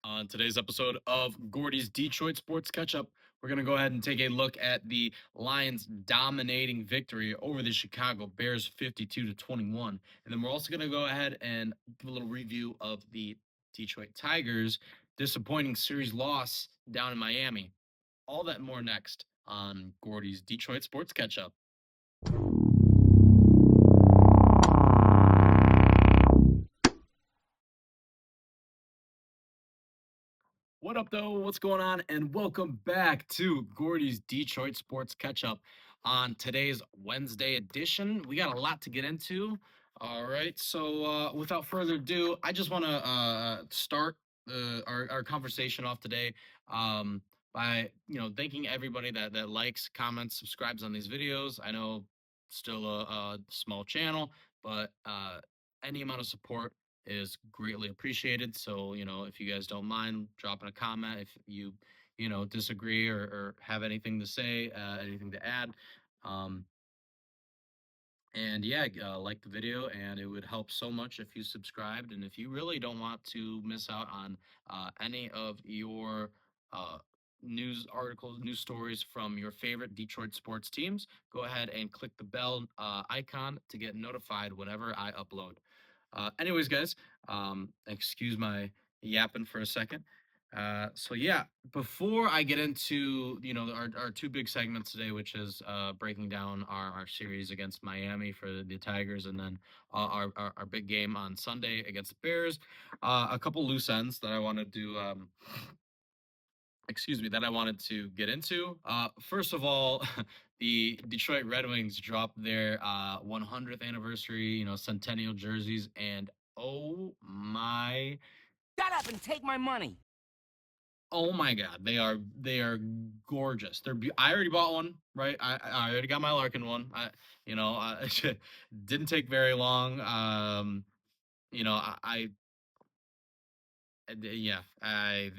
On today's episode of Gordie's Detroit Sports Catch-Up, we're going to go ahead and take a look at the Lions' dominating victory over the Chicago Bears 52-21. And then we're also going to go ahead and give a little review of the Detroit Tigers' disappointing series loss down in Miami. All that and more next on Gordie's Detroit Sports Catch-Up. What up, though? What's going on? And welcome back to Gordie's Detroit Sports Catch Up on today's Wednesday edition. We got a lot to get into. All right. So, without further ado, I just want to start our conversation off today by thanking everybody that likes, comments, subscribes on these videos. I know still a small channel, but any amount of support is greatly appreciated. So, if you guys don't mind dropping a comment, if you disagree or have anything to say, anything to add. Um, and yeah, like the video, and it would help so much if you subscribed. And if you really don't want to miss out on any of your uh, news articles, news stories from your favorite Detroit sports teams, go ahead and click the bell icon to get notified whenever I upload. Anyways, guys, excuse my yapping for a second. So yeah, before I get into our two big segments today, which is breaking down our series against Miami for the Tigers, and then our big game on Sunday against the Bears, a couple loose ends that I wanted to that I wanted to get into. First of all, the Detroit Red Wings dropped their 100th anniversary, centennial jerseys, and oh my, Shut up and take my money. oh my God, they are gorgeous. I already bought one, right? I already got my Larkin one. It didn't take very long. You know, yeah, I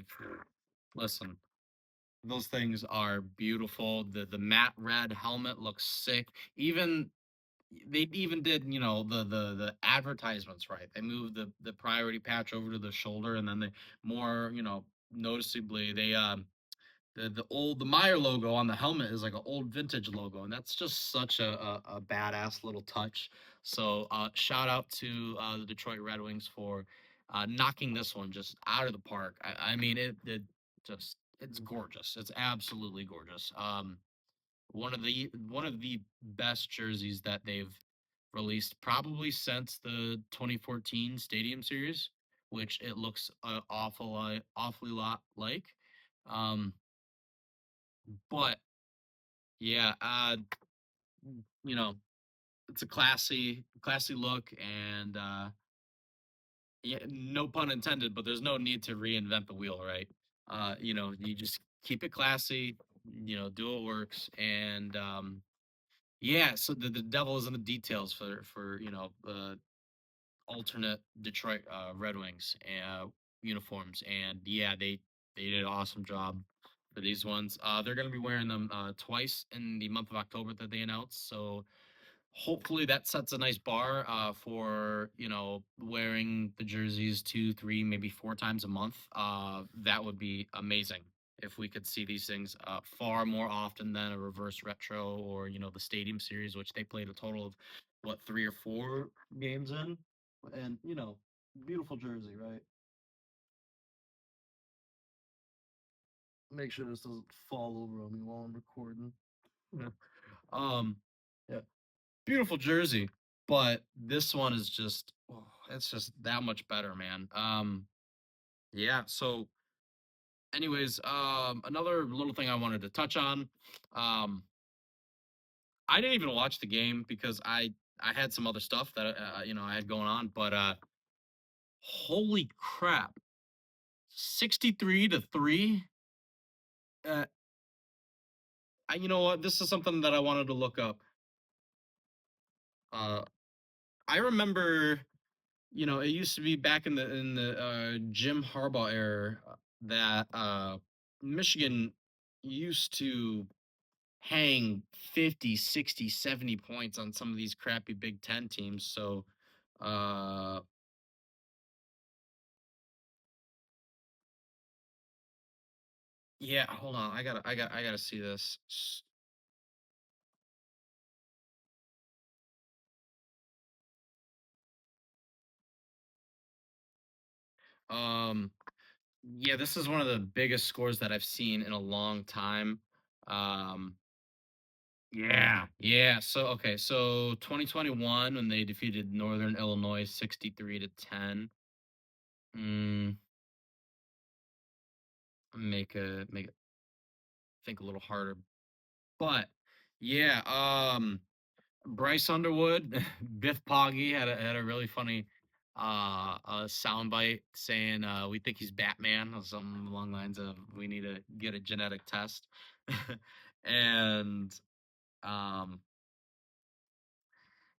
listen. Those things are beautiful. The matte red helmet looks sick. Even they even did the advertisements right. They moved the priority patch over to the shoulder, and then they more noticeably they the Meyer logo on the helmet is like an old vintage logo, and that's just such a badass little touch. So shout out to the Detroit Red Wings for knocking this one just out of the park. I mean it just it's gorgeous. It's absolutely gorgeous. One of the best jerseys that they've released probably since the 2014 Stadium Series, which it looks awfully lot like. Um, but yeah, you know, it's a classy look, and yeah, no pun intended, but there's no need to reinvent the wheel, right? You just keep it classy, do what works, and yeah. So the devil is in the details for alternate Detroit Red Wings uniforms, and yeah, they did an awesome job for these ones. They're going to be wearing them twice in the month of October that they announced. So hopefully that sets a nice bar for wearing the jerseys 2, 3, maybe 4 times a month. That would be amazing if we could see these things far more often than a reverse retro or the Stadium Series, which they played a total of what 3 or 4 games in, and beautiful jersey, right? Make sure this doesn't fall over on me while I'm recording. Yeah. Um, yeah, beautiful jersey, but this one is just it's just that much better, man. Yeah. So, anyways, another little thing I wanted to touch on. Um, I didn't even watch the game because I had some other stuff that I had going on, but holy crap, 63-3. Uh, you know what? This is something that I wanted to look up. Uh, I remember, it used to be back in the Jim Harbaugh era that Michigan used to hang 50, 60, 70 points on some of these crappy Big Ten teams. So uh Yeah, hold on. I gotta see this. Um, yeah, this is one of the biggest scores that I've seen in a long time. Um, yeah, yeah. So okay, so 2021 when they defeated Northern Illinois 63-10. Mm, make it think a little harder. But yeah, Bryce Underwood, Biff Poggy had a really funny soundbite saying we think he's Batman or something along the lines of we need to get a genetic test. And um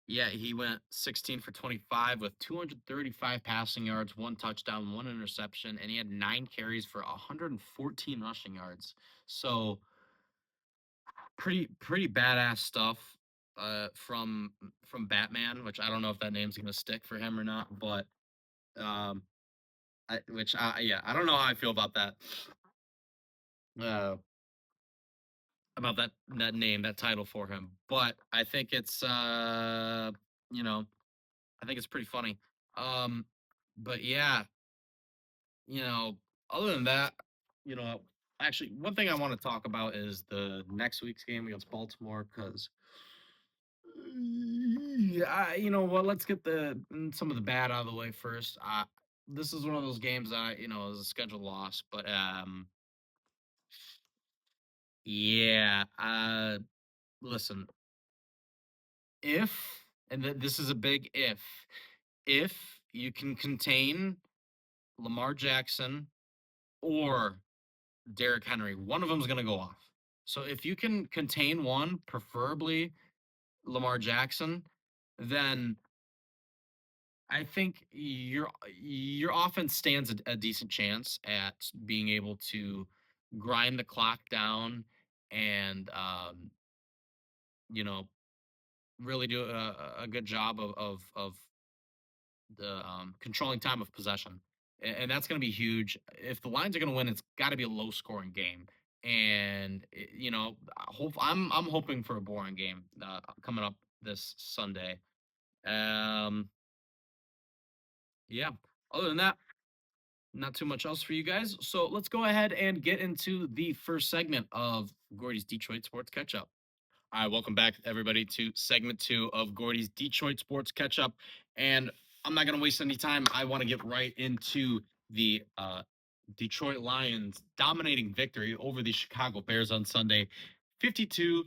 yeah, he went 16 for 25 with 235 passing yards, one touchdown, one interception, and he had 9 carries for 114 rushing yards. So pretty badass stuff from Batman, which I don't know if that name's gonna stick for him or not, but um yeah, I don't know how I feel uh about that name, that title for him. But I think it's you know, I think it's pretty funny. Um but yeah, you know, other than that, you know, actually one thing I want to talk about is the next week's game against Baltimore because yeah, you know what? Let's get some of the bad out of the way first. This is one of those games that is a scheduled loss, but yeah. Listen, if this is a big if you can contain Lamar Jackson or Derrick Henry, one of them's gonna go off. So if you can contain one, preferably Lamar Jackson, then I think your offense stands a decent chance at being able to grind the clock down and you know really do a good job of the controlling time of possession, and that's going to be huge. If the Lions are going to win, it's got to be a low scoring game, and I'm hoping for a boring game coming up this Sunday. Um, yeah. Other than that, not too much else for you guys. So let's go ahead and get into the first segment of Gordie's Detroit Sports Catch Up. All right, welcome back, everybody, to segment 2 of Gordie's Detroit Sports Catch Up. And I'm not going to waste any time. I want to get right into the Detroit Lions dominating victory over the Chicago Bears on Sunday, 52-21.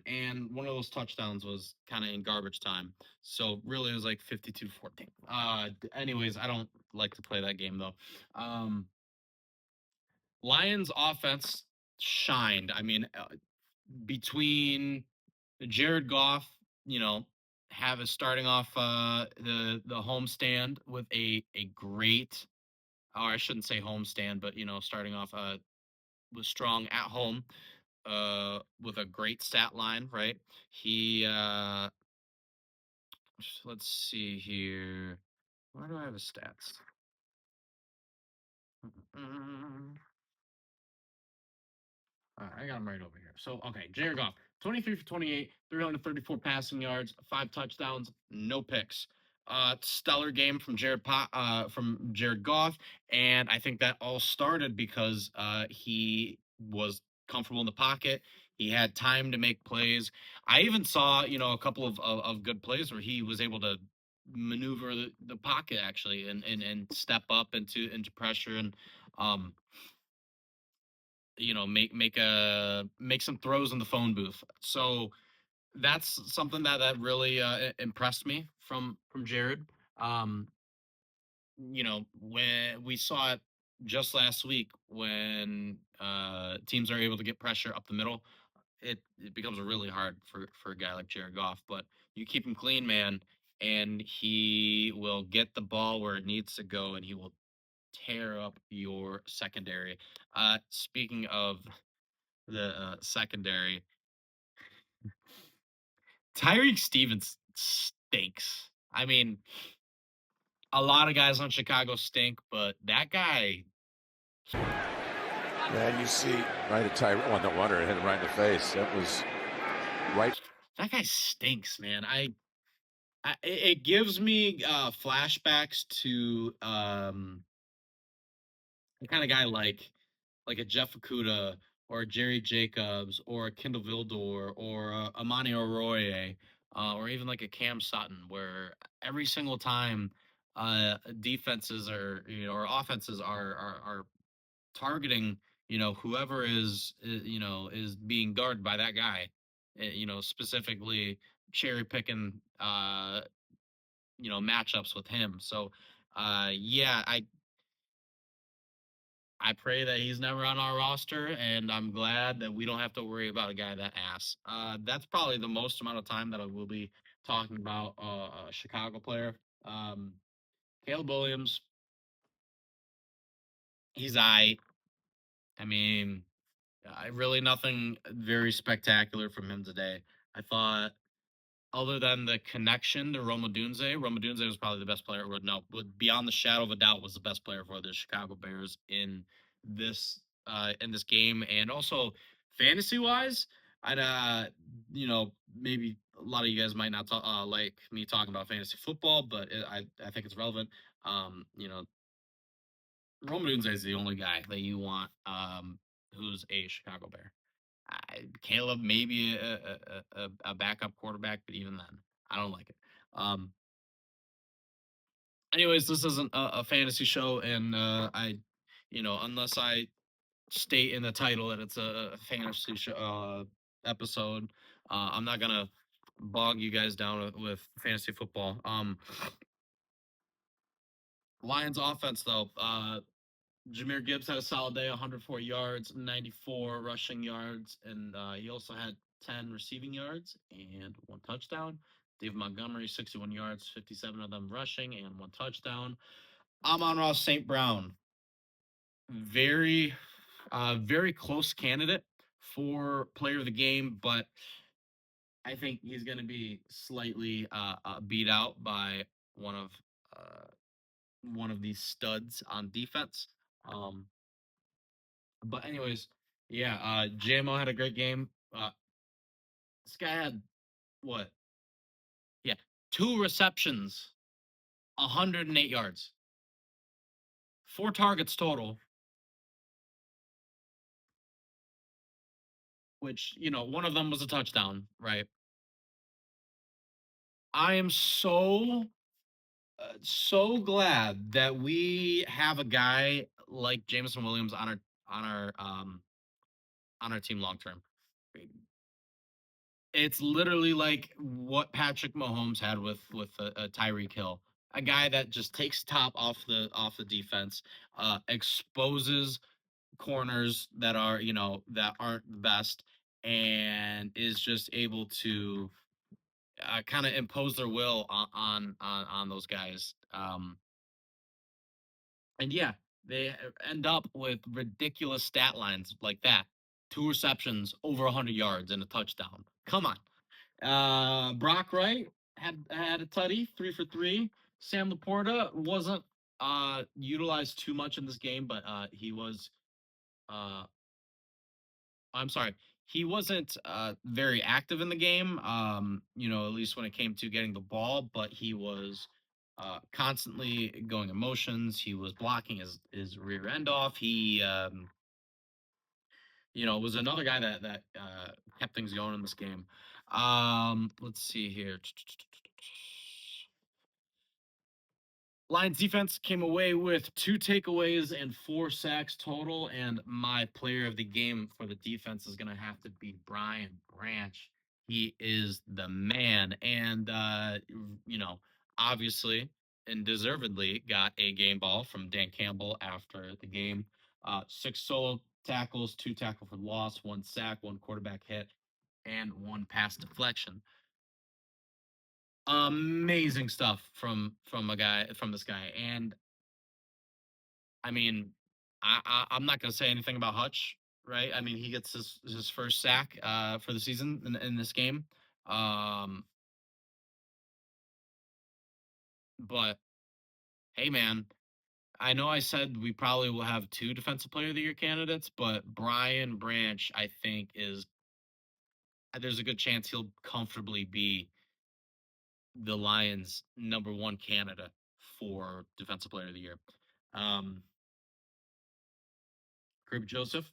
And one of those touchdowns was kind of in garbage time. So really, it was like 52-14. Anyways, I don't like to play that game, though. Lions offense shined. I mean, between Jared Goff, you know, have a starting off the homestand with a great, or I shouldn't say homestand, but starting off was strong at home with a great stat line, right? He let's see here. Where do I have his stats? Mm, I got him right over here. So, okay, Jared Goff, 23 for 28, 334 passing yards, 5 touchdowns, no picks. Stellar game from from Jared Goff, and I think that all started because he was comfortable in the pocket. He had time to make plays. I even saw, a couple of good plays where he was able to maneuver the pocket actually and step up into pressure and um make some throws in the phone booth. So that's something that really impressed me from Jared. Um, when we saw it just last week when teams are able to get pressure up the middle, it becomes really hard for a guy like Jared Goff. But you keep him clean, man, and he will get the ball where it needs to go, and he will tear up your secondary. Speaking of the secondary. Tyreek Stevens stinks. I mean, a lot of guys on Chicago stink, but that guy. Yeah, and you see right at Tyree. Well, no wonder it hit him right in the face. That was right. That guy stinks, man. It gives me flashbacks to the kind of guy like a Jeff Okuda or a Jerry Jacobs or a Kendall Vildor or a Amani Arroyo, or even like a Cam Sutton, where every single time defenses are or offenses are targeting whoever is being guarded by that guy, specifically cherry picking matchups with him. So yeah, I pray that he's never on our roster, and I'm glad that we don't have to worry about a guy that ass. That's probably the most amount of time that I will be talking about a Chicago player. Um, Caleb Williams, I mean, really nothing very spectacular from him today. I thought, other than the connection to Roma Dunze was probably the best player. Or no, beyond the shadow of a doubt, was the best player for the Chicago Bears in this game, and also fantasy wise. I'd maybe a lot of you guys might not like me talking about fantasy football, but I think it's relevant. Roma Dunze is the only guy that you want who's a Chicago Bear. Caleb maybe a backup quarterback, but even then, I don't like it. Um, Anyways, this isn't a fantasy show, and unless I state in the title that it's a fantasy show, episode, I'm not gonna bog you guys down with fantasy football. Lions offense though, Jahmyr Gibbs had a solid day, 104 yards, 94 rushing yards, and he also had 10 receiving yards and one touchdown. David Montgomery, 61 yards, 57 of them rushing, and one touchdown. Amon-Ra St. Brown, very, very close candidate for player of the game, but I think he's going to be slightly beat out by one of uh, one of these studs on defense. Um, But anyways, yeah, JMO had a great game. This guy had what? Yeah, two receptions, 108 yards, four targets total, which, one of them was a touchdown, right? I am so glad that we have a guy like Jameson Williams on our um on our team long term. It's literally like what Patrick Mahomes had with a Tyreek Hill, a guy that just takes top off the defense, exposes corners that aren't the best, and is just able to kind of impose their will on those guys. And yeah, they end up with ridiculous stat lines like that: two receptions, over 100 yards, and a touchdown. Come on. Brock Wright had a tutty, 3 for 3. Sam Laporta wasn't utilized too much in this game, but he was uh I'm sorry, he wasn't very active in the game. At least when it came to getting the ball, but he was constantly going emotions. He was blocking his rear end off. He was another guy that kept things going in this game. Let's see here. Lions defense came away with 2 takeaways and 4 sacks total. And my player of the game for the defense is going to have to be Brian Branch. He is the man. And, obviously and deservedly got a game ball from Dan Campbell after the game. 6 solo tackles, 2 tackle for loss, 1 sack, 1 quarterback hit, and 1 pass deflection. Amazing stuff from this guy. And I mean, I'm not gonna say anything about Hutch, right? I mean, he gets his first sack for the season in this game. Um, but hey, man, I know I said we probably will have two defensive player of the year candidates, but Brian Branch, I think, is there's a good chance he'll comfortably be the Lions' number one candidate for defensive player of the year. Um, Kirby Joseph,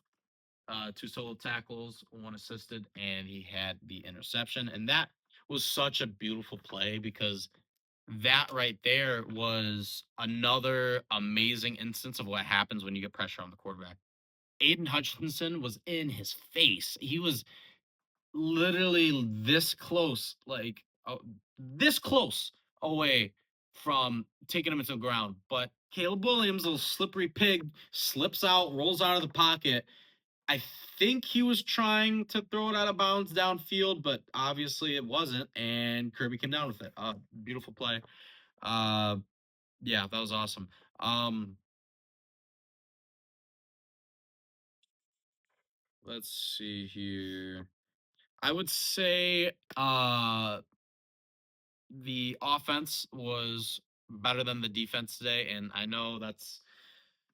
two solo tackles, one assisted, and he had the interception. And that was such a beautiful play because that right there was another amazing instance of what happens when you get pressure on the quarterback. Aiden Hutchinson was in his face. He was literally this close, like this close away from taking him into the ground. But Caleb Williams, little slippery pig, slips out, rolls out of the pocket. I think he was trying to throw it out of bounds downfield, but obviously it wasn't, and Kirby came down with it. Beautiful play. Uh, yeah, that was awesome. Um, let's see here. I would say the offense was better than the defense today, and I know that's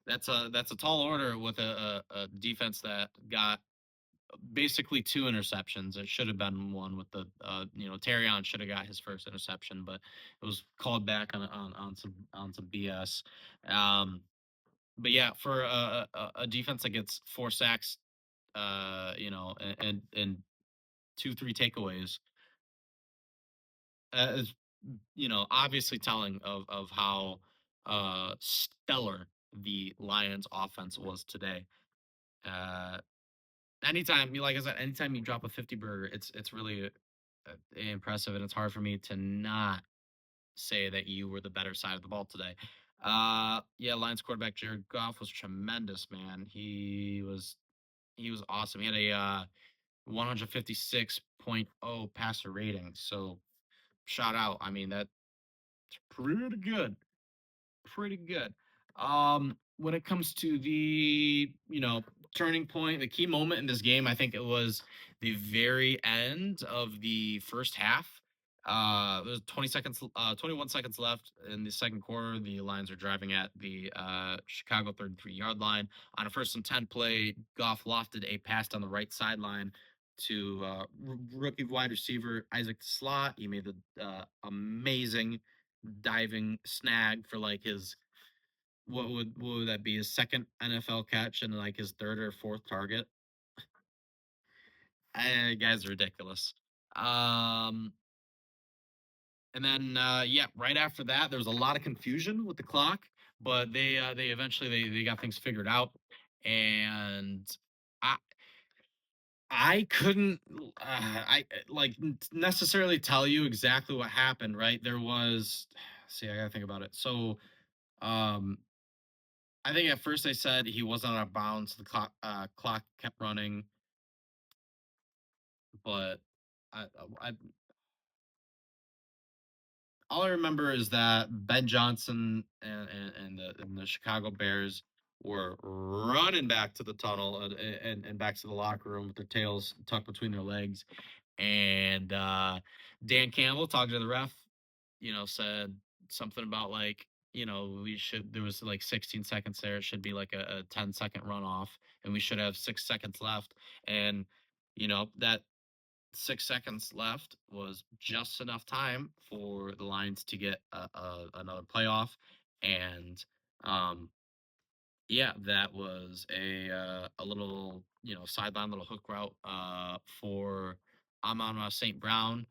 a tall order with a defense that got basically two interceptions. It should have been one with the Terrion should have got his first interception, but it was called back on some BS. But yeah, for a defense that gets four sacks, and 2-3 takeaways, is obviously telling of how stellar the Lions offense was today. Uh, anytime you like I said, anytime you drop a 50 burger, it's really impressive, and it's hard for me to not say that you were the better side of the ball today. Yeah, Lions quarterback Jared Goff was tremendous, man. He was awesome. He had a 156.0 passer rating. So shout out. I mean, that's pretty good. Pretty good. When it comes to the, turning point, the key moment in this game, I think it was the very end of the first half. There's 21 seconds left in the second quarter. The Lions are driving at the Chicago 33-yard line. On a 1st and 10 play, Goff lofted a pass down the right sideline to rookie wide receiver Isaac Slot. He made the amazing diving snag for like his what would that be, his second NFL catch and like his third or fourth target. Guys are ridiculous. Um and then yeah, right after that there was a lot of confusion with the clock, but they eventually they got things figured out. And I I couldn't I like necessarily tell you exactly what happened, right? There was see, I gotta think about it. So um I think at first they said he wasn't out of bounds. The clock kept running, but I, I all I remember is that Ben Johnson and the Chicago Bears were running back to the tunnel and back to the locker room with their tails tucked between their legs. And Dan Campbell talking to the ref, said something about like, we should, there was like 16 seconds there. It should be like a 10-second runoff, and we should have 6 seconds left. And, that 6 seconds left was just enough time for the Lions to get another playoff. And um, yeah, that was a little sideline, little hook route for Amon St. Brown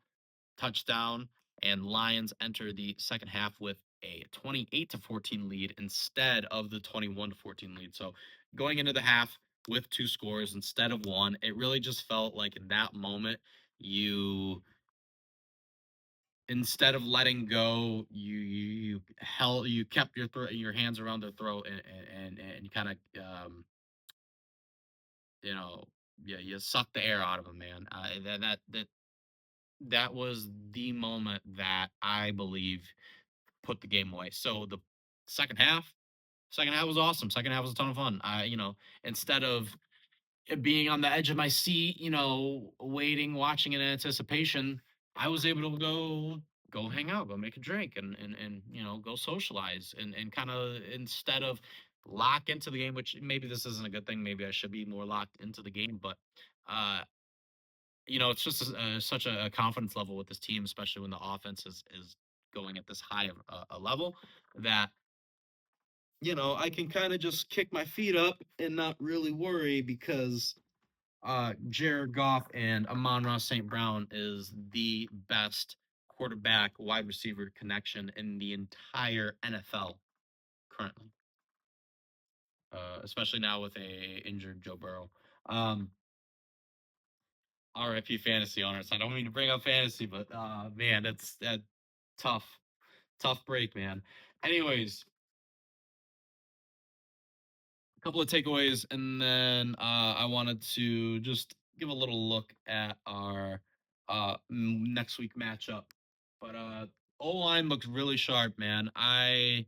touchdown, and Lions enter the second half with a 28-14 lead instead of the 21-14 lead. So going into the half with two scores instead of one, it really just felt like in that moment you instead of letting go, you kept your hands around their throat and you kind of you know yeah, you sucked the air out of them, man. That was the moment that I believe put the game away. So the second half, second half was awesome. Second half was a ton of fun. Instead of it being on the edge of my seat, waiting, watching in anticipation, I was able to go go hang out, go make a drink, and go socialize, and kind of, instead of lock into the game, which maybe this isn't a good thing. Maybe I should be more locked into the game, but uh, it's just such a confidence level with this team, especially when the offense is going at this high of a level that I can kind of just kick my feet up and not really worry because Jared Goff and Amon-Ra St. Brown is the best quarterback wide receiver connection in the entire NFL currently, especially now with a injured Joe Burrow. Um, RIP fantasy owners. I don't mean to bring up fantasy, but man, that's that tough, tough break, man. Anyways, a couple of takeaways, and then I wanted to just give a little look at our next week matchup. But O line looks really sharp, man. I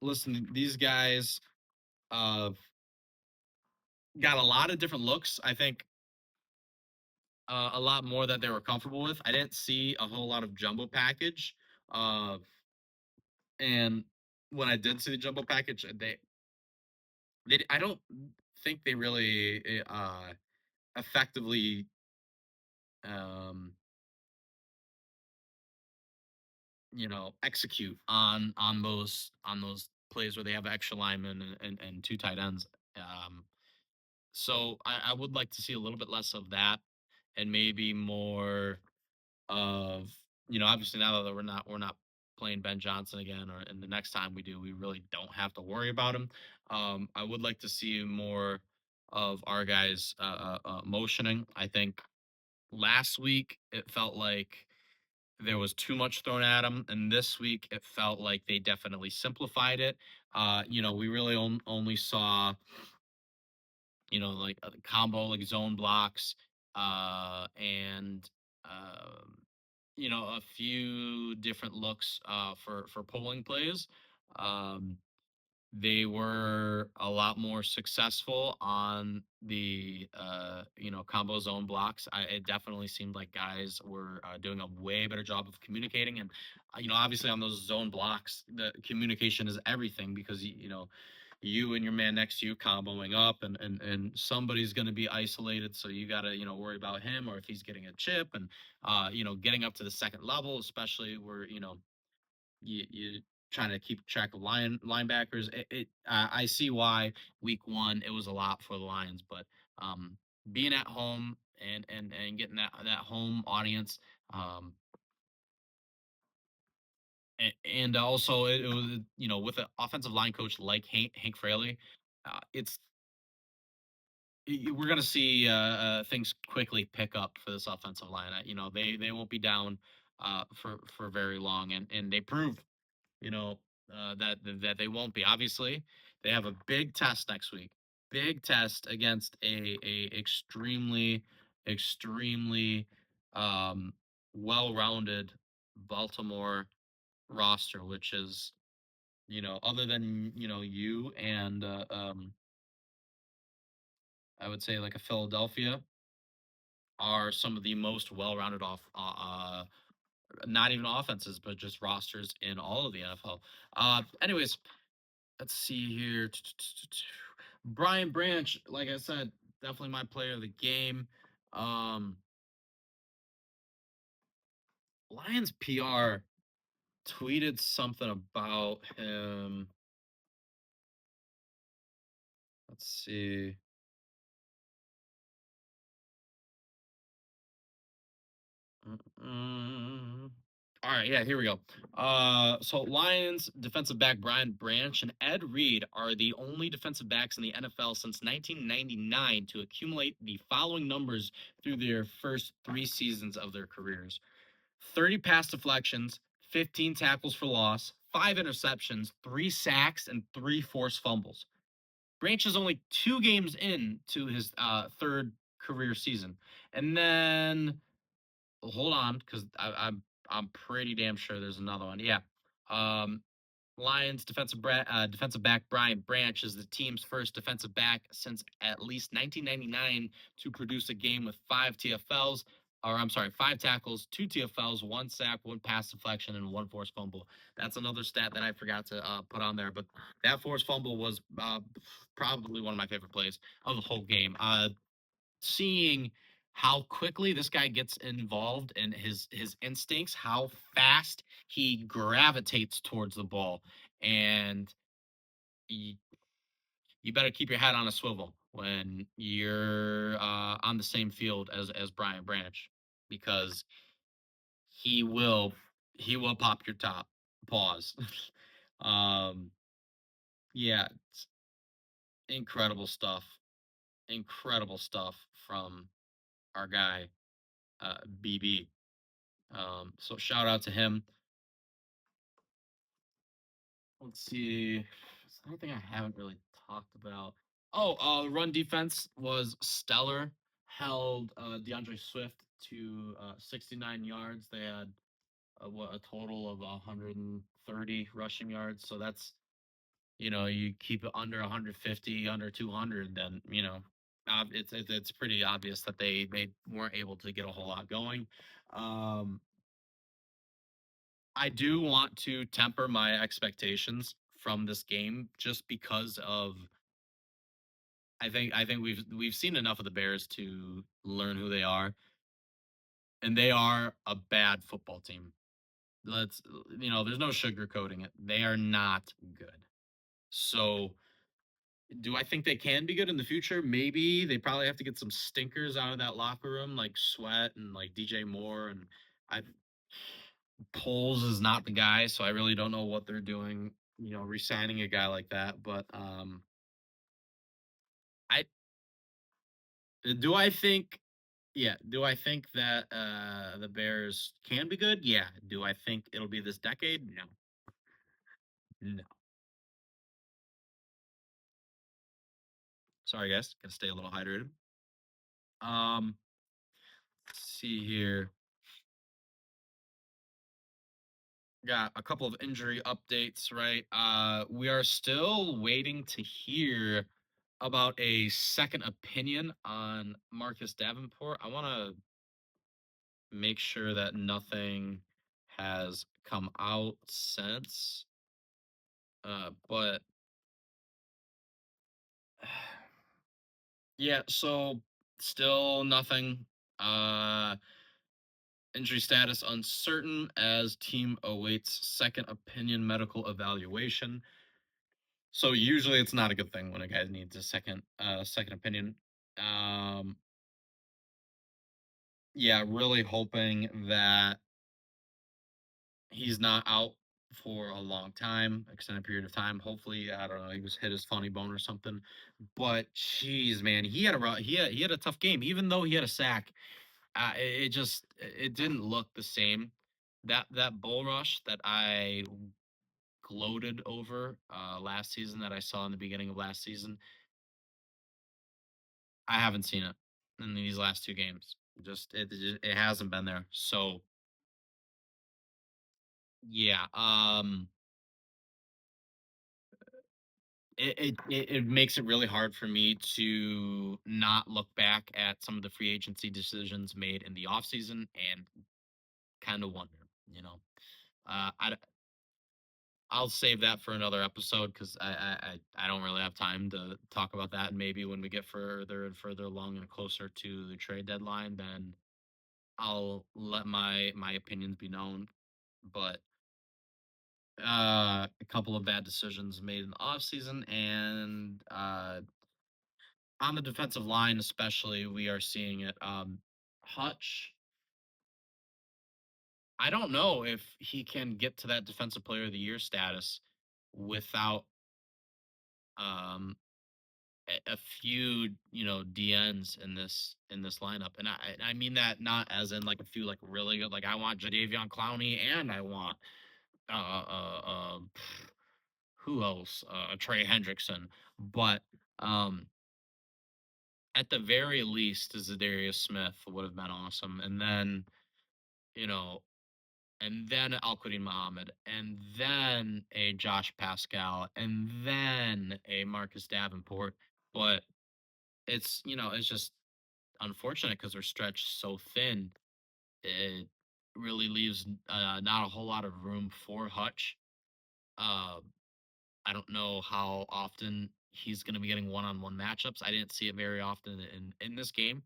listen. These guys got a lot of different looks. I think a lot more that they were comfortable with. I didn't see a whole lot of jumbo package. Uh, and when I did see the jumbo package, they I don't think they really effectively um execute on those plays where they have extra linemen and two tight ends. So I would like to see a little bit less of that and maybe more of, obviously now that we're not playing Ben Johnson again, and the next time we do, we really don't have to worry about him. I would like to see more of our guys motioning. I think last week it felt like there was too much thrown at him, and this week it felt like they definitely simplified it. We really only saw, like a combo, like zone blocks, and a few different looks for pulling plays. Um, they were a lot more successful on the combo zone blocks. It definitely seemed like guys were doing a way better job of communicating, and obviously on those zone blocks, the communication is everything because you and your man next to you comboing up, and somebody's going to be isolated, so you got to worry about him, or if he's getting a chip, and getting up to the second level, especially where you trying to keep track of linebackers. I see why week one it was a lot for the Lions, but being at home and getting that home audience, um, and also it was with an offensive line coach like Hank Fraley, it's we're gonna see things quickly pick up for this offensive line. They won't be down for very long, and they proved you know, that they won't be. Obviously, they have a big test next week. Big test against a extremely um, well-rounded Baltimore roster, which is other than you and I would say like a Philadelphia are some of the most well-rounded off not even offenses, but just rosters in all of the NFL. Anyways, let's see here. Brian Branch, like I said, definitely my player of the game. Um, Lions PR tweeted something about him. Let's see. Mm, All right, yeah, here we go. So Lions defensive back Brian Branch and Ed Reed are the only defensive backs in the NFL since 1999 to accumulate the following numbers through their first 3 seasons of their careers: 30 pass deflections, 15 tackles for loss, 5 interceptions, 3 sacks, and 3 forced fumbles. Branch is only 2 games in to his third career season, and then hold on, because I'm pretty damn sure there's another one. Yeah. Um, Lions defensive back Brian Branch is the team's first defensive back since at least 1999 to produce a game with 5 TFLs. or I'm sorry, 5 tackles, 2 TFLs, 1 sack, 1 pass deflection, and 1 forced fumble. That's another stat that I forgot to put on there. But that forced fumble was probably one of my favorite plays of the whole game. Seeing how quickly this guy gets involved in his instincts, how fast he gravitates towards the ball, and you better keep your hat on a swivel when you're on the same field as Brian Branch, because he will he will pop your top. Pause. um, yeah, it's incredible stuff. Incredible stuff from our guy BB. So shout out to him. Let's see. Something I haven't really talked about. Oh, run defense was stellar. Held DeAndre Swift to 69 yards. They had a total of 130 rushing yards. So that's, you keep it under 150, under 200, then it's pretty obvious that they weren't able to get a whole lot going. Um, I do want to temper my expectations from this game just because of I think we've seen enough of the Bears to learn who they are, and they are a bad football team. Let's there's no sugarcoating it. They are not good. So, do I think they can be good in the future? Maybe. They probably have to get some stinkers out of that locker room, like Sweat and like DJ Moore, and I Poles is not the guy, so I really don't know what they're doing, re-signing a guy like that. But I do I think yeah, do I think that the Bears can be good? Yeah. Do I think it'll be this decade? No. No. Sorry guys, gotta stay a little hydrated. Um let's see here. Got a couple of injury updates, right? We are still waiting to hear about a second opinion on Marcus Davenport. I want to make sure that nothing has come out since. But yeah, so still nothing. Uh, Injury status uncertain as team awaits second opinion medical evaluation. So usually it's not a good thing when a guy needs a second opinion. Um, yeah, really hoping that he's not out for a long time, extended period of time. Hopefully, I don't know, he was hit his funny bone or something. But jeez, man, he had a tough game, even though he had a sack. It didn't look the same. That bull rush that I gloated over last season, that I saw in the beginning of last season, I haven't seen it in these last 2 games. It hasn't been there. So yeah, it makes it really hard for me to not look back at some of the free agency decisions made in the offseason and kind of wonder, you know. Uh, I I'll save that for another episode because I don't really have time to talk about that. And maybe when we get further and further along and closer to the trade deadline, then I'll let my opinions be known. But a couple of bad decisions made in the offseason, and on the defensive line especially, we are seeing it. Hutch, I don't know if he can get to that defensive player of the year status without um a few, DNs in this lineup. And I mean that not as in like a few like really good, like I want Jadeveon Clowney and I want uh uh uh who else? Trey Hendrickson. But um at the very least, Zadarius Smith would have been awesome. You know, and then Al-Quadin Muhammad, and then a Josh Pascal, and then a Marcus Davenport. But it's just unfortunate because we're stretched so thin. it really leaves not a whole lot of room for Hutch. Uh, I don't know how often he's going to be getting one-on-one matchups. I didn't see it very often in this game,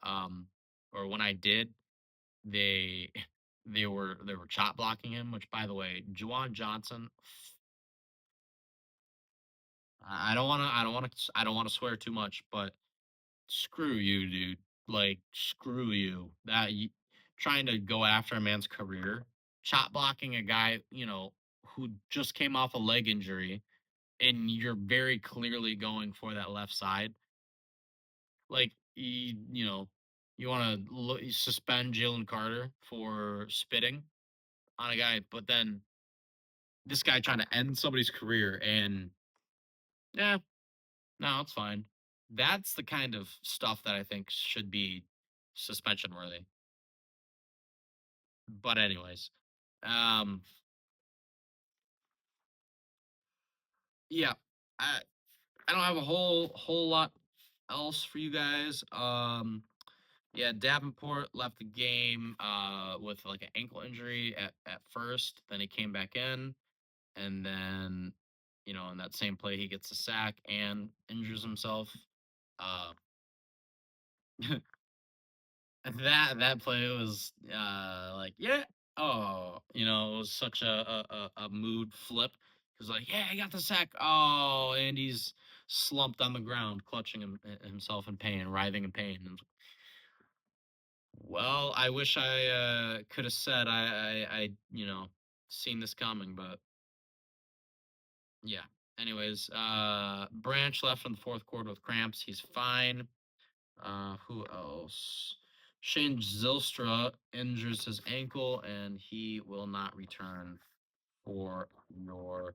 um, or when I did, they they were chop blocking him. Which, by the way, Juwan Johnson. I don't want to swear too much, but screw you, dude. Like, screw you. Trying to go after a man's career, chop blocking a guy, who just came off a leg injury, and you're very clearly going for that left side. Like, you want to suspend Jalen Carter for spitting on a guy, but then this guy trying to end somebody's career, and yeah, no, it's fine. That's the kind of stuff that I think should be suspension worthy. But anyways, um, yeah, I I don't have a whole lot else for you guys. Yeah, Davenport left the game with like an ankle injury at first. Then he came back in, and then in that same play he gets a sack and injures himself. Uh, that play was like, yeah, oh, it was such a mood flip. He was like, yeah, I got the sack. Oh, and he's slumped on the ground, clutching himself in pain, writhing in pain. And, well, I wish I could have said I seen this coming, but yeah. Anyways, Branch left in the fourth quarter with cramps. He's fine. Who else? Shane Zylstra injures his ankle and he will not return for your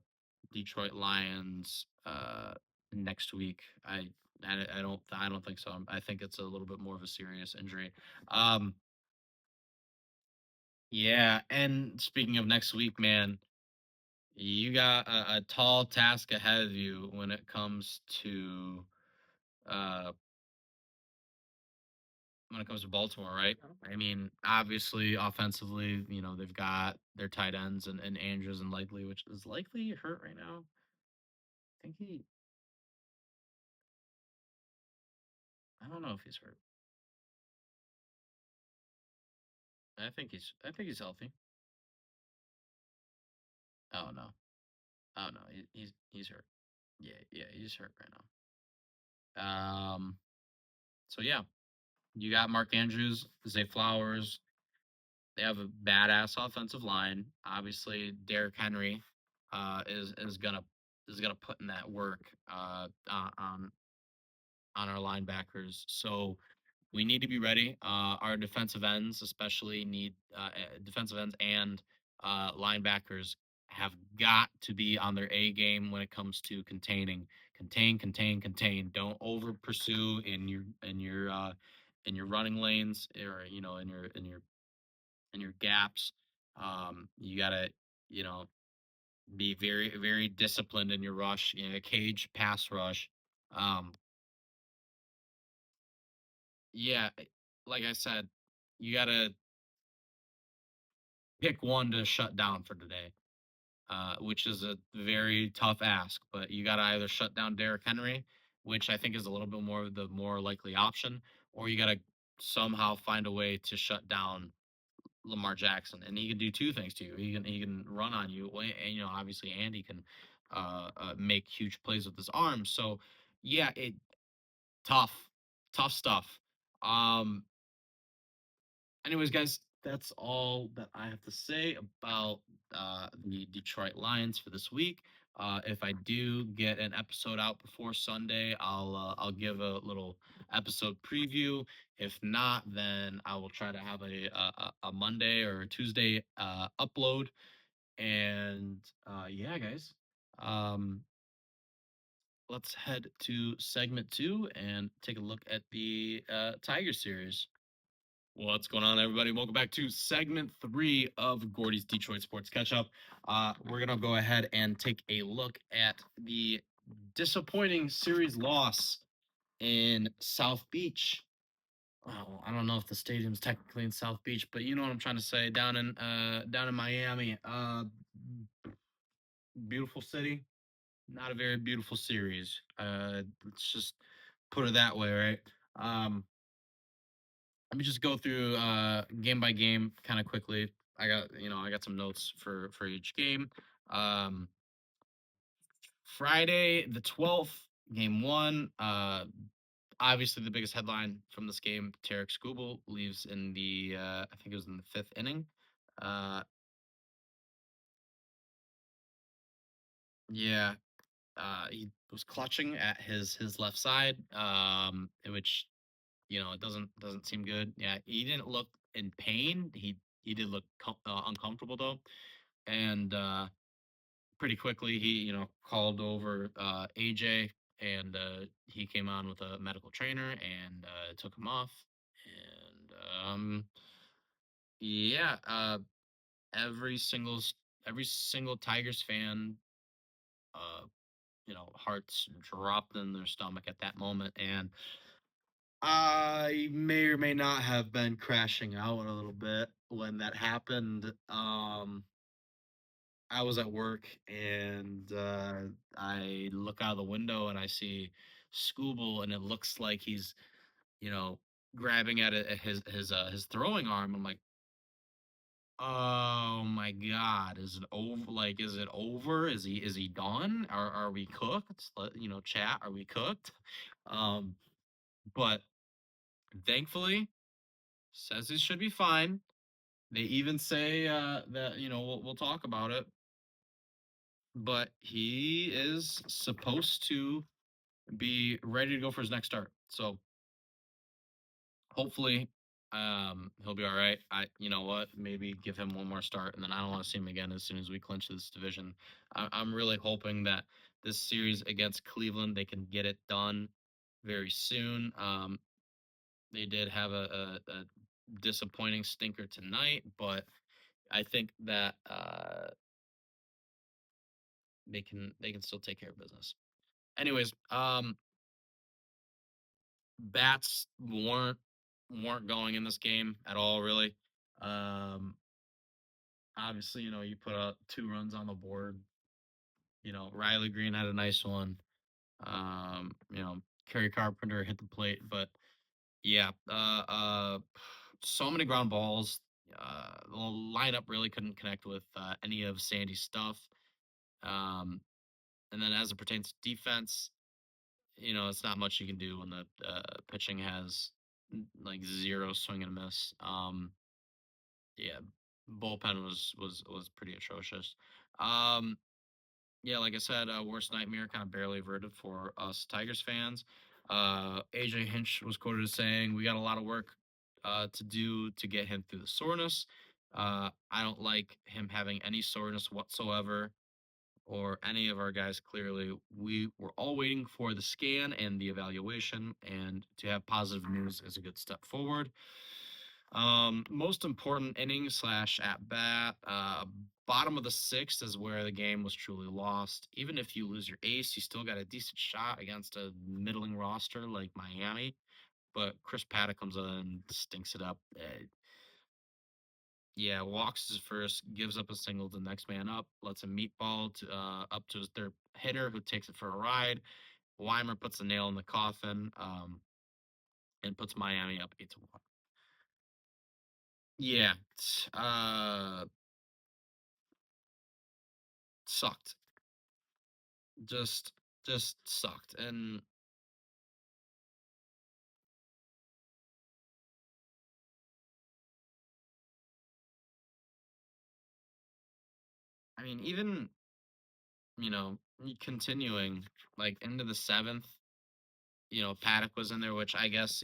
Detroit Lions next week. I don't think so. I think it's a little bit more of a serious injury. Um yeah, and speaking of next week, man, you got a tall task ahead of you when it comes to uh Baltimore, right? I mean, obviously, offensively, they've got their tight ends and Andrews and Likely, which is Likely hurt right now. I think I don't know if he's hurt. I think he's healthy. Oh no, oh no, he's hurt. Yeah, yeah, he's hurt right now. So yeah, you got Mark Andrews, Zay Flowers. They have a badass offensive line. Obviously, Derrick Henry is gonna put in that work on our linebackers. So we need to be ready. Our defensive ends, especially, need defensive ends and linebackers have got to be on their A game when it comes to containing, contain. Don't over pursue in your running lanes, or in your gaps. You gotta you know be very very disciplined in your rush. Cage pass rush. Um, yeah, like I said, you gotta pick one to shut down for today, which is a very tough ask. But you gotta either shut down Derrick Henry, which I think is a little bit more of the more likely option, or you gotta somehow find a way to shut down Lamar Jackson, and he can do two things to you. He can run on you, and obviously, and he can make huge plays with his arms. So yeah, tough, tough stuff. Um, Anyways, guys, that's all that I have to say about the Detroit Lions for this week. If I do get an episode out before Sunday, I'll give a little episode preview. If not, then I will try to have a Monday or a Tuesday upload. And yeah, guys, um, let's head to segment 2 and take a look at the Tiger series. What's going on, everybody? Welcome back to segment 3 of Gordie's Detroit Sports Catch Up. We're going to go ahead and take a look at the disappointing series loss in South Beach. Oh, I don't know if the stadium's technically in South Beach, but you know what I'm trying to say. Down in Miami. Beautiful city, not a very beautiful series. Let's just put it that way, right? Um, Let me just go through game by game kind of quickly. I got some notes for each game. Um, Friday the 12th, game one. Obviously the biggest headline from this game: Tarek Skubal leaves in the I think it was in the fifth inning. Uh, yeah, he was clutching at his left side, which it doesn't seem good. Yeah, he didn't look in pain. He did look uncomfortable though, and pretty quickly he called over AJ, and he came on with a medical trainer and took him off, and yeah, every single every single Tigers fan, uh, hearts dropped in their stomach at that moment, and I may or may not have been crashing out a little bit when that happened. I was at work, and I look out of the window and I see Scooble, and it looks like he's, you know, grabbing at his throwing arm. I'm like, oh my god, is it over? Like, is it over? Is he done? Are we cooked? Chat, are we cooked? Um, but thankfully, says it should be fine. They even say that we'll talk about it, but he is supposed to be ready to go for his next start. So hopefully, he'll be all right. You know what, maybe give him one more start, and then I don't want to see him again as soon as we clinch this division. I'm really hoping that this series against Cleveland, they can get it done very soon. They did have a disappointing stinker tonight, but I think that they can still take care of business. Anyways, bats weren't going in this game at all, really. Um, Obviously, you put out 2 runs on the board. Riley Green had a nice one. Kerry Carpenter hit the plate, but yeah, so many ground balls. The lineup really couldn't connect with any of Sandy's stuff. Um, and then as it pertains to defense, it's not much you can do when the pitching has like zero swing and a miss. Yeah, bullpen was pretty atrocious. Um, yeah, like I said, worst nightmare kind of barely averted for us Tigers fans. AJ Hinch was quoted as saying, "We got a lot of work to do to get him through the soreness. I don't like him having any soreness whatsoever, or any of our guys. Clearly, we were all waiting for the scan and the evaluation, and to have positive news is a good step forward. Most important inning slash at bat. Bottom of the sixth is where the game was truly lost. Even if you lose your ace, you still got a decent shot against a middling roster like Miami. But Chris Paddock comes in and stinks it up. Yeah, walks his first, gives up a single to the next man up, lets a meatball up to his third hitter, who takes it for a ride. Weimer puts a nail in the coffin, and puts Miami up 8-1. Yeah, uh, sucked. Just just sucked. And I mean, even continuing like into the seventh, Paddock was in there, which I guess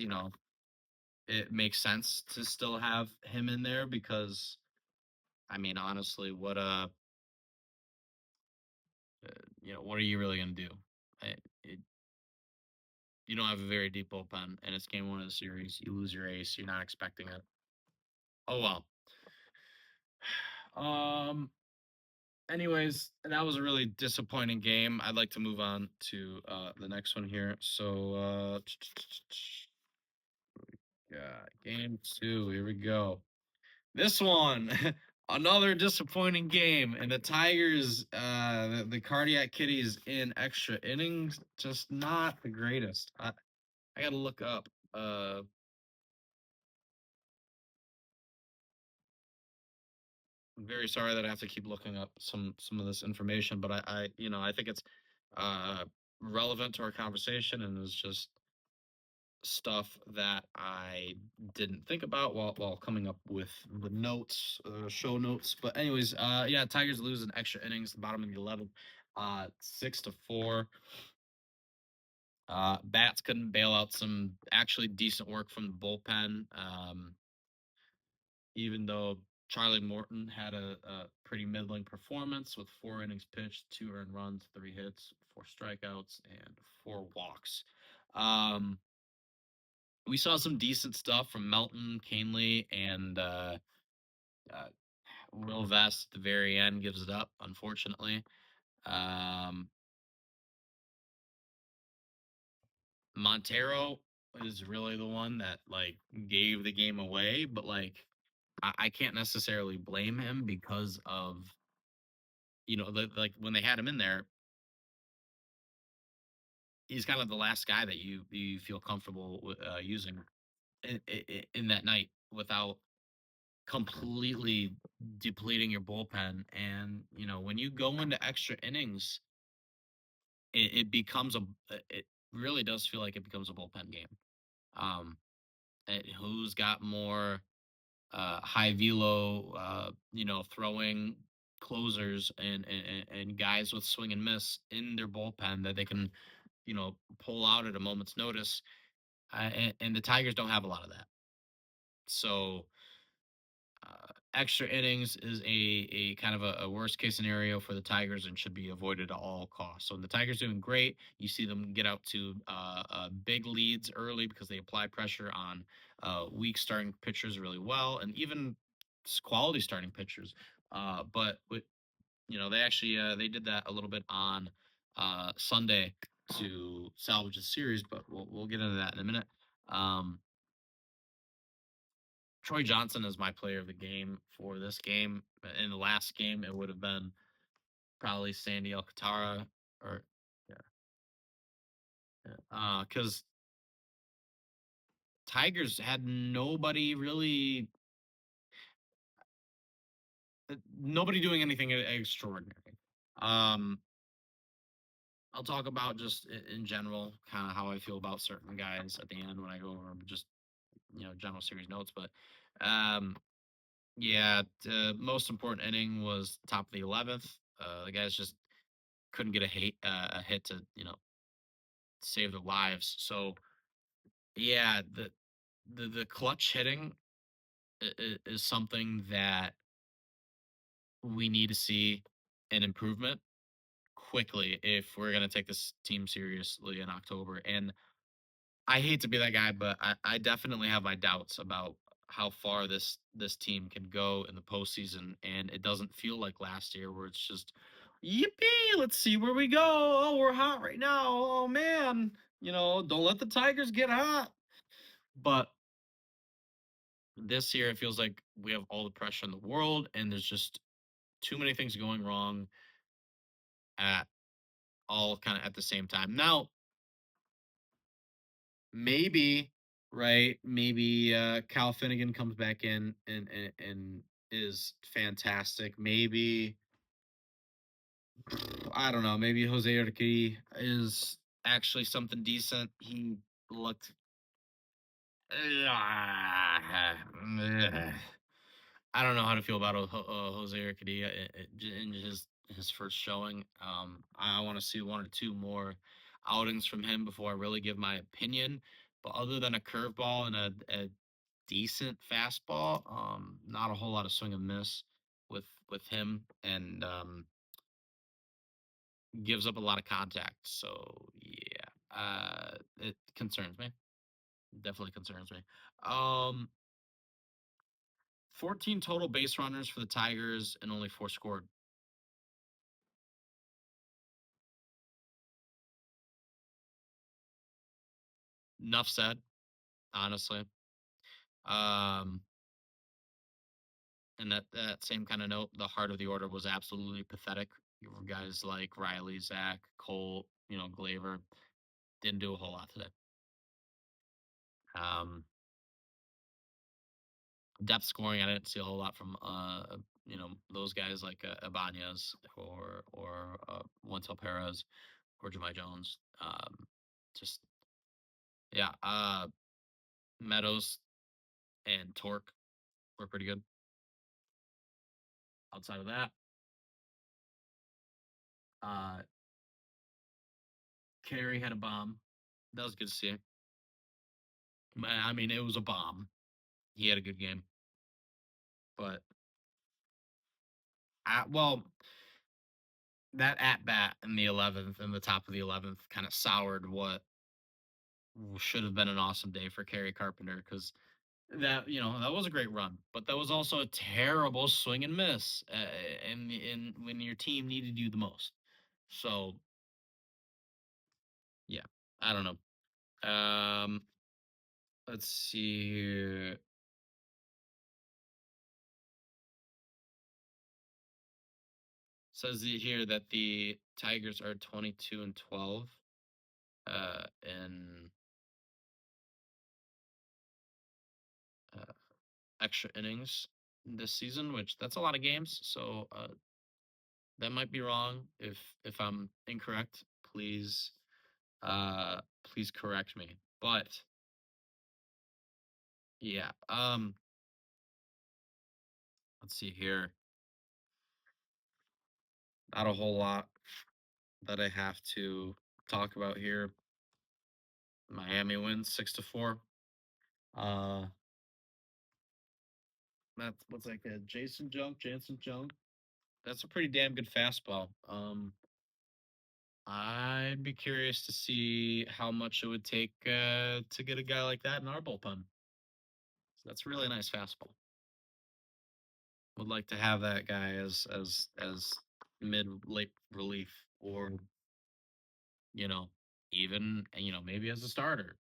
it makes sense to still have him in there because I mean, honestly, what are you really gonna do? I, it, you don't have a very deep bullpen, and it's game one of the series. You lose your ace. You're not expecting it. Oh well. Um. Anyways, that was a really disappointing game. I'd like to move on to the next one here. So Game two. Here we go. This one, another disappointing game, and the Tigers, the Cardiac Kitties in extra innings, just not the greatest. I gotta look up. I'm very sorry that I have to keep looking up some of this information, but I think it's uh relevant to our conversation and is just stuff that I didn't think about while coming up with the notes, show notes. But anyways, yeah, Tigers lose in extra innings, the bottom of the 11th, 6-4. Bats couldn't bail out some actually decent work from the bullpen. Even though Charlie Morton had a pretty middling performance with 4 innings pitched, 2 earned runs, 3 hits, 4 strikeouts, and 4 walks. We saw some decent stuff from Melton, Canley, and uh, Will Vest at the very end gives it up, unfortunately. Um, Montero is really the one that like gave the game away, but like I can't necessarily blame him because of like when they had him in there, he's kind of the last guy that you feel comfortable with, using in that night without completely depleting your bullpen. And when you go into extra innings, it becomes it really does feel like it becomes a bullpen game. Um, who's got more high velo, throwing closers and guys with swing and miss in their bullpen that they can, pull out at a moment's notice. And the Tigers don't have a lot of that. So extra innings is a kind of a worst case scenario for the Tigers and should be avoided at all costs. So the Tigers doing great. You see them get out to big leads early because they apply pressure on weak starting pitchers really well, and even quality starting pitchers. But they actually they did that a little bit on Sunday to salvage the series. But we'll get into that in a minute. Um, Troy Johnson is my player of the game for this game. In the last game, it would have been probably Sandy Alcantara or yeah, because Tigers had nobody doing anything extraordinary. Um, I'll talk about just in general, kind of how I feel about certain guys at the end when I go over just general series notes. But um, yeah, the most important inning was top of the 11th. The guys just couldn't get a hit to save their lives. So yeah, the clutch hitting is something that we need to see an improvement quickly if we're gonna take this team seriously in October. And I hate to be that guy, but I definitely have my doubts about how far this team can go in the postseason. And it doesn't feel like last year where it's just yippee, let's see where we go. Oh, we're hot right now. Oh man, don't let the Tigers get hot. But this year it feels like we have all the pressure in the world and there's just too many things going wrong at all kind of at the same time. Now, maybe, right? Maybe Cal Finnegan comes back in and is fantastic. Maybe I don't know. Maybe Jose Urquidy is actually something decent. He looked. I don't know how to feel about Jose Urquidy in his first showing. I want to see one or two more outings from him before I really give my opinion. But other than a curveball and a decent fastball, not a whole lot of swing and miss with him, and gives up a lot of contact. So yeah, it concerns me. Definitely concerns me. Um, 14 total base runners for the Tigers and only 4 scored. Enough said, honestly. Um, and that same kind of note, the heart of the order was absolutely pathetic. You were guys like Riley, Zach, Cole, Glaver didn't do a whole lot today. Um, Depth scoring, I didn't see a whole lot from those guys like Ibanez or Wenzel Perez or Jemai Jones. Just yeah, Meadows and Torque were pretty good. Outside of that, uh, Carey had a bomb. That was good to see. I mean, it was a bomb. He had a good game, but well, that at bat in the 11th, in the top of the 11th, kind of soured what should have been an awesome day for Kerry Carpenter because that was a great run, but that was also a terrible swing and miss, and when your team needed you the most. So yeah, I don't know. Let's see here. Says here that the Tigers are 22-12 in uh, extra innings this season, which that's a lot of games. So that might be wrong. If I'm incorrect, please correct me. But yeah, let's see here. Not a whole lot that I have to talk about here. Miami wins 6-4. Uh, that's what's like a Jansen Junk. That's a pretty damn good fastball. I'd be curious to see how much it would take to get a guy like that in our bullpen. So that's a really nice fastball. Would like to have that guy as mid late relief, or you know even maybe as a starter.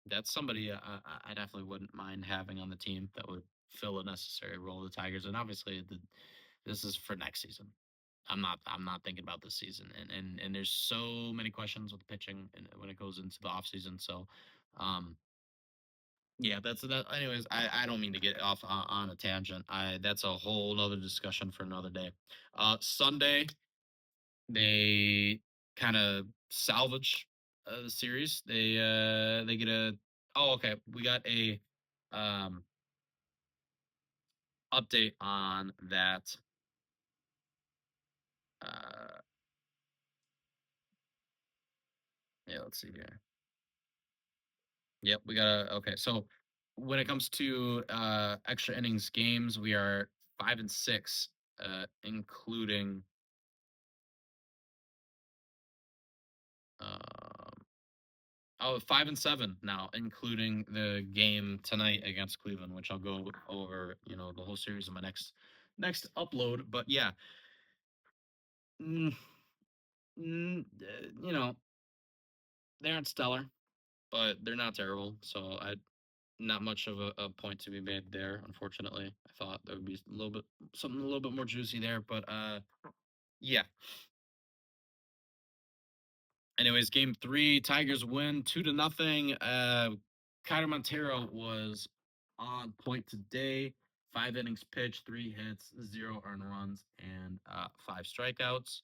That's somebody I definitely wouldn't mind having on the team that would fill a necessary role of the Tigers. And obviously, this is for next season. I'm not thinking about this season. And there's so many questions with pitching and when it goes into the off season. So, yeah, that's that. Anyways, I don't mean to get off on a tangent. That's a whole other discussion for another day. Sunday they kind of salvage the series. They get a oh okay, we got a um update on that. Uh, yeah, let's see here. Yep, we got a okay. So when it comes to extra innings games, we are 5-6, including um, 5-7 now, including the game tonight against Cleveland, which I'll go over, the whole series in my next upload. But yeah, mm, you know, they aren't stellar, but they're not terrible. So I not much of a point to be made there. Unfortunately, I thought there would be something a little bit more juicy there, but yeah. Anyways, game 3, Tigers win 2-0. Kyler Montero was on point today. 5 innings pitched, 3 hits, 0 earned runs, and 5 strikeouts.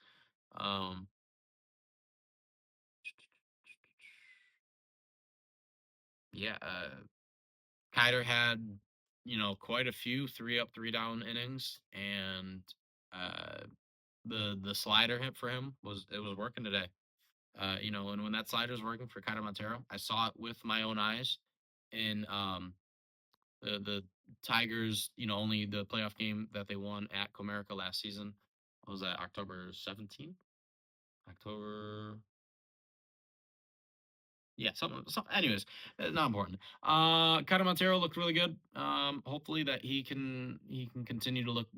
Um, yeah, Kyler had quite a few 3 up, 3 down innings, and uh, the slider hit for him was working today. And when that slider is working for Kyler Montero, I saw it with my own eyes in the Tigers, only the playoff game that they won at Comerica last season. What was that, October 17th? October. Yeah, anyways, not important. Kyler Montero looked really good. Hopefully that he can continue to look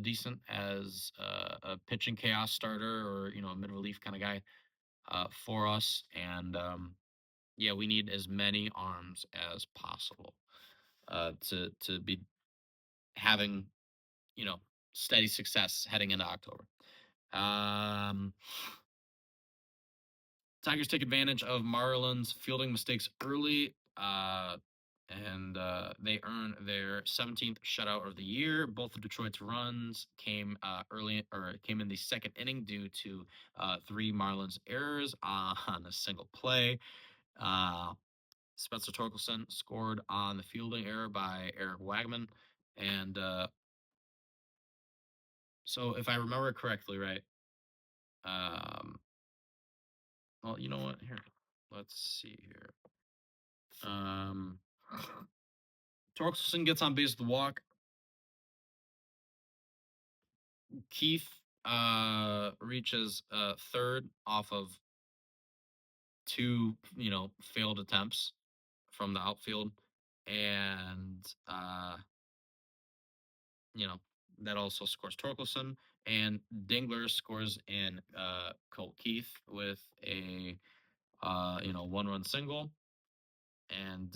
decent as a pitching chaos starter or a mid relief kind of guy for us. And Yeah, we need as many arms as possible to be having, you know, steady success heading into October. Um, Tigers take advantage of Marlins fielding mistakes early, and they earn their 17th shutout of the year. Both of Detroit's runs came early, or came in the second inning due to three Marlins errors on a single play. Uh, Spencer Torkelson scored on the fielding error by Eric Wagman, and so if I remember correctly, right? Um, well, you know what? Here, let's see here. Um, Torkelson gets on base with the walk. Keith reaches third off of two, failed attempts from the outfield, and you know, that also scores Torkelson, and Dingler scores in Colt Keith with a 1-run single, and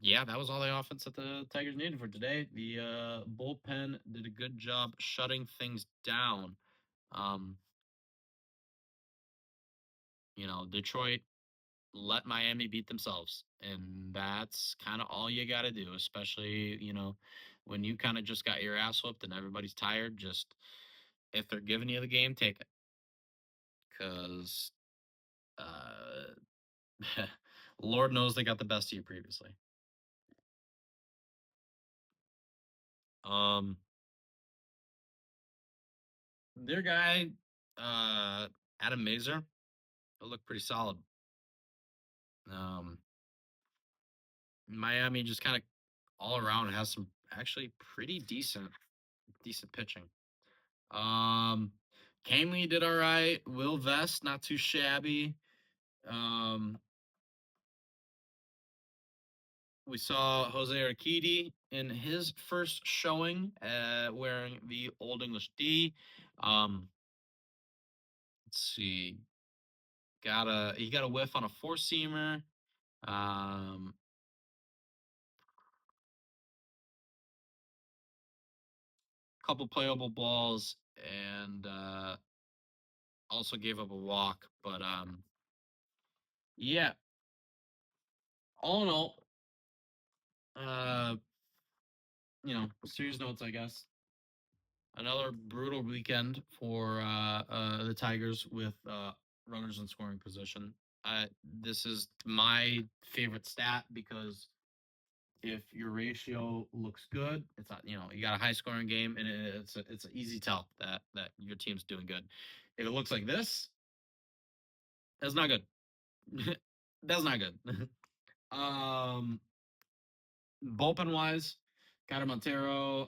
yeah, that was all the offense that the Tigers needed for today. The bullpen did a good job shutting things down. Um, Detroit let Miami beat themselves, and that's kind of all you got to do, especially when you kind of just got your ass whooped and everybody's tired. Just if they're giving you the game, take it, because Lord knows they got the best of you previously. Um, their guy, Adam Mazer, looked pretty solid. Um, Miami just kind of all around has some actually pretty decent pitching. Um, Canley did all right. Will Vest, not too shabby. Um, we saw Jose Urquidy in his first showing, wearing the Old English D. Let's see, he got a whiff on a four seamer. Um, Couple playable balls, and also gave up a walk. But yeah, all in all, uh, serious notes, I guess. Another brutal weekend for the Tigers with runners in scoring position. This is my favorite stat because if your ratio looks good, it's not, you got a high scoring game, and it's an easy tell that your team's doing good. If it looks like this, that's not good. That's not good. um, Bullpen wise, Kyler Montero,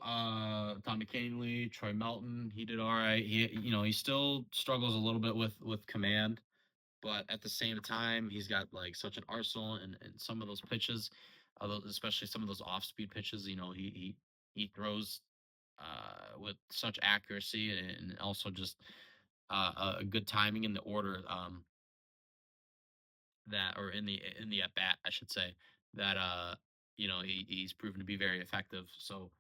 Tommy Canley, Troy Melton, he did all right. He still struggles a little bit with command, but at the same time, he's got like such an arsenal and some of those pitches, especially some of those off-speed pitches. He throws with such accuracy, and also just a good timing in the order. That or in the at bat, I should say, that he's proven to be very effective. So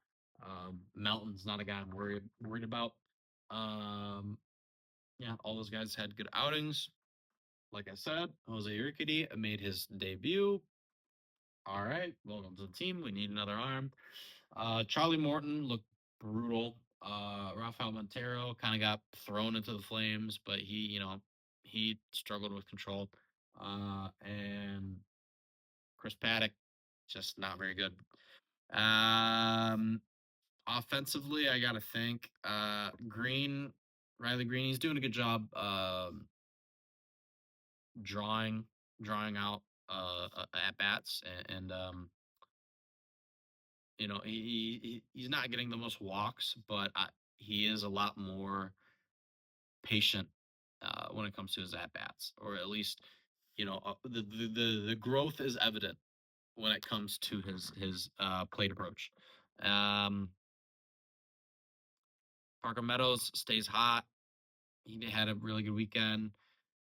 Melton's not a guy I'm worried about. Um, yeah, all those guys had good outings. Like I said, Jose Urquidy made his debut. All right, welcome to the team. We need another arm. Charlie Morton looked brutal. Rafael Montero kind of got thrown into the flames, but he struggled with control. And Chris Paddock, just not very good. Um, Offensively, I gotta think. Riley Green, he's doing a good job. Drawing, drawing out at bats, and he's not getting the most walks, but he is a lot more patient when it comes to his at bats, or at least the growth is evident when it comes to his plate approach. Um, Parker Meadows stays hot. He had a really good weekend.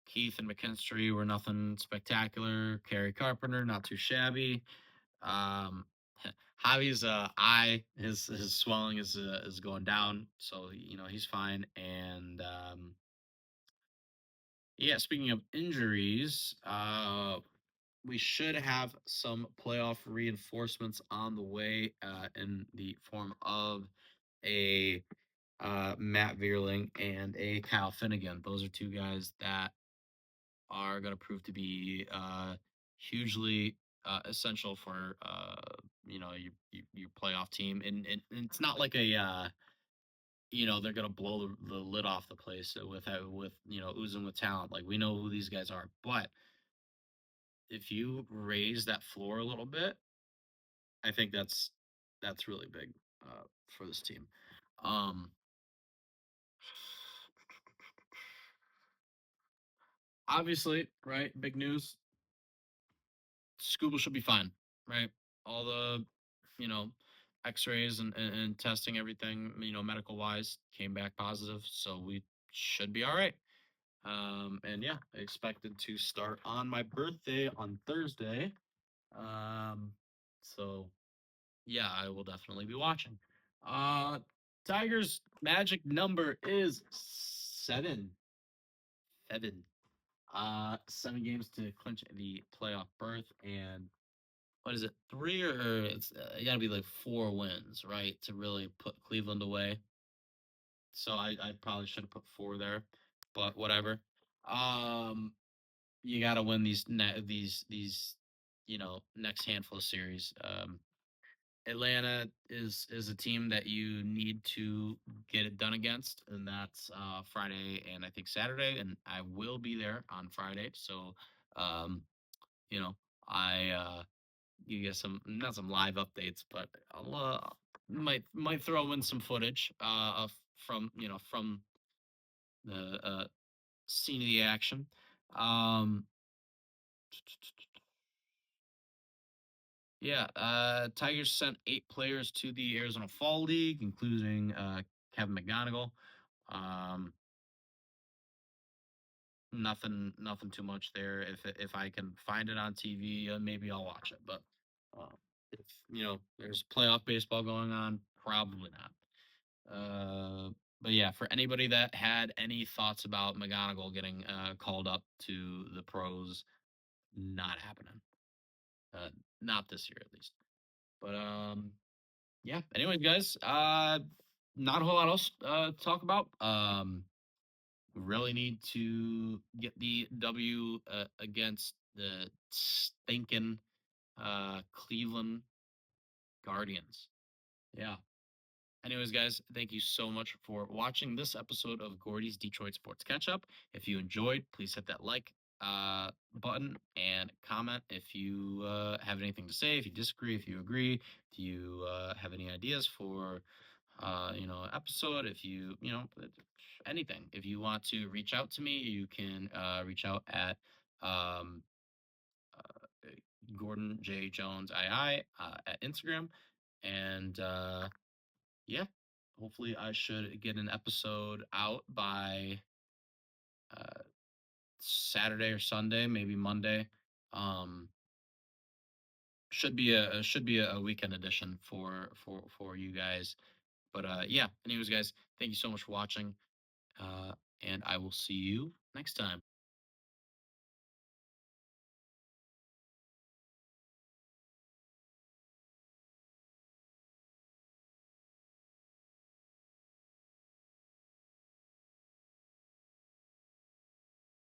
Keith and McKinstry were nothing spectacular. Kerry Carpenter, not too shabby. Um, Javi's eye, his swelling is going down, so he's fine. And yeah, speaking of injuries, we should have some playoff reinforcements on the way in the form of a Matt Vierling and a Kyle Finnegan. Those are two guys that are going to prove to be hugely essential for your playoff team. And it's not like a they're going to blow the lid off the place with oozing with talent. Like, we know who these guys are, but if you raise that floor a little bit, I think that's really big for this team. Um, Obviously, right? Big news. SKUBAL should be fine, right? All the, you know, X-rays and testing everything, medical wise, came back positive, so we should be all right. And yeah, I expected to start on my birthday on Thursday. Um, so yeah, I will definitely be watching. Uh, Tigers' magic number is seven. Seven. 7 games to clinch the playoff berth, and what is it? Three or it's got to be like 4 wins, right, to really put Cleveland away. So I probably should have put 4 there, but whatever. Um, you got to win these next handful of series. Atlanta is a team that you need to get it done against, and that's Friday and I think Saturday, and I will be there on Friday. So, um, you know, I you get some not some live updates, but I'll might throw in some footage from the scene of the action. Um, Yeah, Tigers sent 8 players to the Arizona Fall League, including Kevin McGonigal. Um, nothing too much there. If I can find it on TV, maybe I'll watch it. But uh, if there's playoff baseball going on, probably not. But yeah, for anybody that had any thoughts about McGonigal getting called up to the pros, not happening. Uh, not this year, at least. But yeah. Anyways, guys, not a whole lot else to talk about. Really need to get the W against the stinking Cleveland Guardians. Yeah. Anyways, guys, thank you so much for watching this episode of Gordie's Detroit Sports Catch Up. If you enjoyed, please hit that like button and comment if you have anything to say, if you disagree, if you agree, if you have any ideas for episode, if anything. If you want to reach out to me, you can reach out at um, Gordon J Jones II at Instagram, and yeah, hopefully I should get an episode out by uh, Saturday or Sunday, maybe Monday. Um, should be a weekend edition for you guys. But yeah, anyways, guys, thank you so much for watching, uh, and I will see you next time.